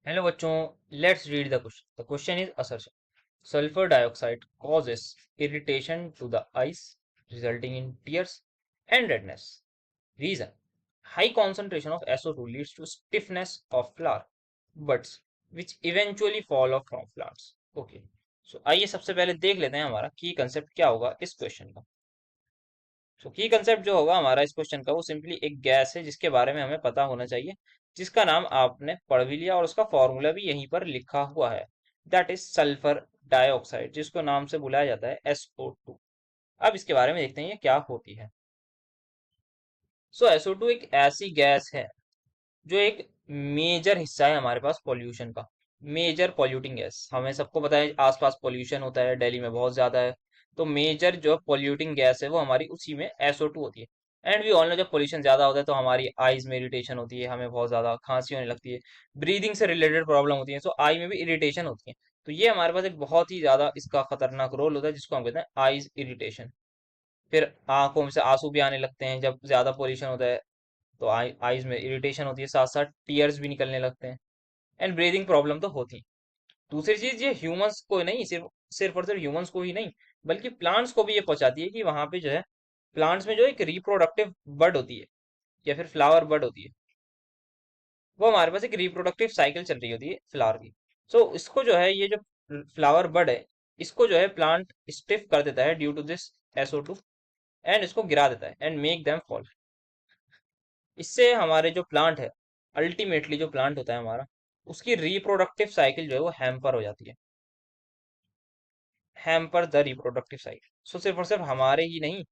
Hello बच्चों, let's read the question. The question is assertion. Sulfur dioxide causes irritation to the eyes, resulting in tears and redness. Reason: high concentration of SO2 leads to stiffness of flower buds, which eventually fall off from flowers. Okay, so आइए सबसे पहले देख लेते हैं हमारा की concept क्या होगा इस क्वेश्चन का. सो की कंसेप्ट जो होगा हमारा इस क्वेश्चन का वो सिंपली एक गैस है जिसके बारे में हमें पता होना चाहिए, जिसका नाम आपने पढ़ भी लिया और उसका फॉर्मूला भी यहीं पर लिखा हुआ है. दैट इज सल्फर डाइऑक्साइड, जिसको नाम से बुलाया जाता है SO2. अब इसके बारे में देखते हैं ये क्या होती है. सो SO2 एक ऐसी गैस है जो एक मेजर हिस्सा है हमारे पास पॉल्यूशन का. मेजर पॉल्यूटिंग गैस, हमें सबको पता है आसपास पॉल्यूशन होता है, दिल्ली में बहुत ज्यादा है. तो मेजर जो पॉल्यूटिंग गैस है वो हमारी उसी में SO2 होती है. एंड वी ऑल नो जब पोल्यूशन ज्यादा होता है तो हमारी आईज में इरिटेशन होती है, हमें बहुत ज्यादा खांसी होने लगती है, ब्रीदिंग से रिलेटेड प्रॉब्लम होती है, सो आई में भी इरिटेशन होती है. तो ये हमारे पास एक बहुत ही ज्यादा इसका खतरनाक रोल होता है जिसको हम कहते हैं आईज इरिटेशन. फिर आंखों में से आंसू भी आने लगते हैं जब ज्यादा पोल्यूशन होता है, तो आईज में इरिटेशन होती है, साथ साथ टीयर्स भी निकलने लगते हैं. एंड ब्रीदिंग प्रॉब्लम तो होती है. दूसरी चीज, ये ह्यूमंस को नहीं, सिर्फ सिर्फ और सिर्फ ह्यूमंस को ही नहीं बल्कि प्लांट्स को भी ये पहुंचाती है कि वहां पे जो है प्लांट्स में जो एक रिप्रोडक्टिव बड होती है या फिर फ्लावर बड होती है, वो हमारे पास एक रिप्रोडक्टिव साइकिल चल रही होती है फ्लावर की. सो इसको जो है ये जो फ्लावर बड है इसको जो है प्लांट स्टिफ कर देता है due to this SO2, and इसको गिरा देता है एंड मेक देम फॉल. इससे हमारे जो प्लांट है, अल्टीमेटली जो प्लांट होता है हमारा, उसकी रिप्रोडक्टिव साइकिल जो है वो हैम्पर हो जाती है. Hamper the reproductive cycle. So सिर्फ और सिर्फ हमारे ही नहीं,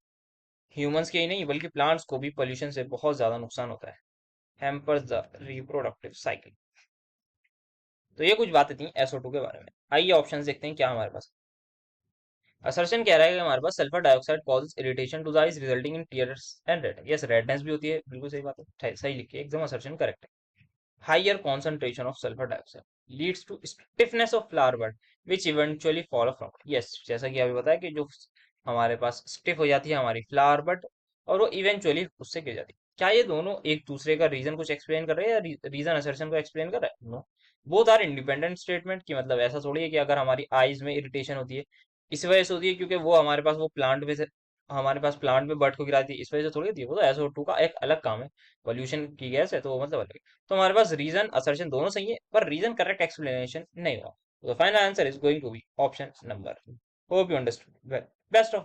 ह्यूमंस के ही नहीं बल्कि प्लांट्स को भी पोल्यूशन से बहुत ज्यादा नुकसान होता है. Hampers the reproductive cycle. तो ये कुछ बातें थी SO2 के बारे में. आइए ऑप्शन देखते हैं क्या हमारे पास. असर्शन कह रहा है कि हमारे पास sulphur dioxide causes irritation to the eyes resulting in tears and red. Yes, redness भी होती है, बिल्कुल सही बात है, सही लिखी है एकदम, असर्शन करेक्ट है. Higher concentration of sulfur dioxide leads to stiffness of flower bud which eventually fall off from. Yes, जैसा कि अभी बताया कि जो हमारे पास स्टिफ हो जाती है हमारी फ्लावर बड और वो इवेंचुअली उससे गिर जाती है. क्या ये दोनों एक दूसरे का रीजन कुछ एक्सप्लेन कर रहे हैं या रीजन असर्शन को एक्सप्लेन कर रहा है? No, both are independent statement. की मतलब ऐसा थोड़ी है कि अगर हमारी आईज में इरिटेशन होती है इस वजह से होती है क्योंकि वो हमारे पास वो प्लांट में से हमारे पास प्लांट में बर्ड को गिराती है, इस वजह से थोड़ी होती है. वो तो SO2 का एक अलग काम है, पॉल्यूशन की गैस है तो वो मतलब अलग है. तो हमारे पास रीजन असर्शन दोनों सही है पर रीजन करेक्ट एक्सप्लेनेशन नहीं हुआ. तो final answer is going to be option number. Hope you understood. Best of